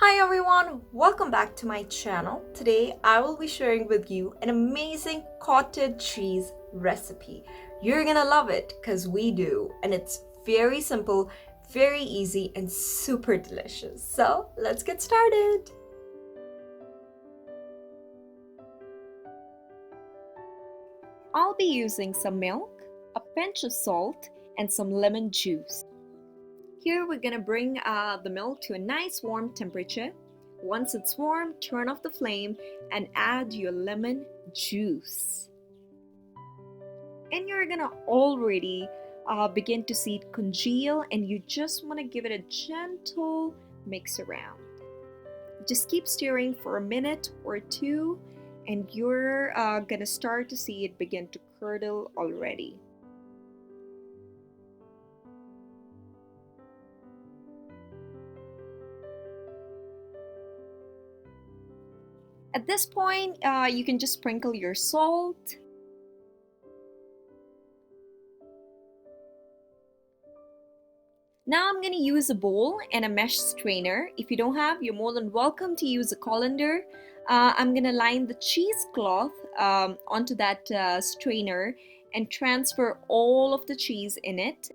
Hi everyone, welcome back to my channel. Today I will be sharing with you an amazing cottage cheese recipe. You're gonna love it because we do, and it's very simple, very easy, and super delicious. So let's get started. I'll be using some milk, a pinch of salt, and some lemon juice. Here we're gonna bring the milk to a nice warm temperature. Once it's warm, turn off the flame and add your lemon juice. And you're gonna already begin to see it congeal, and you just wanna give it a gentle mix around. Just keep stirring for a minute or two, and you're gonna start to see it begin to curdle already. At this point, you can just sprinkle your salt. Now I'm going to use a bowl and a mesh strainer. If you don't have, you're more than welcome to use a colander. I'm going to line the cheesecloth onto that strainer and transfer all of the cheese in it.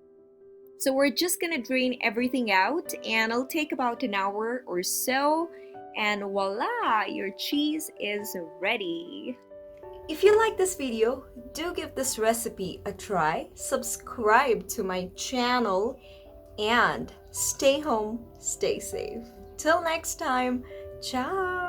So we're just going to drain everything out, and it'll take about an hour or so. And voila, your cheese is ready. If you like this video, do give this recipe a try, subscribe to my channel, and stay home, stay safe. Till next time, ciao!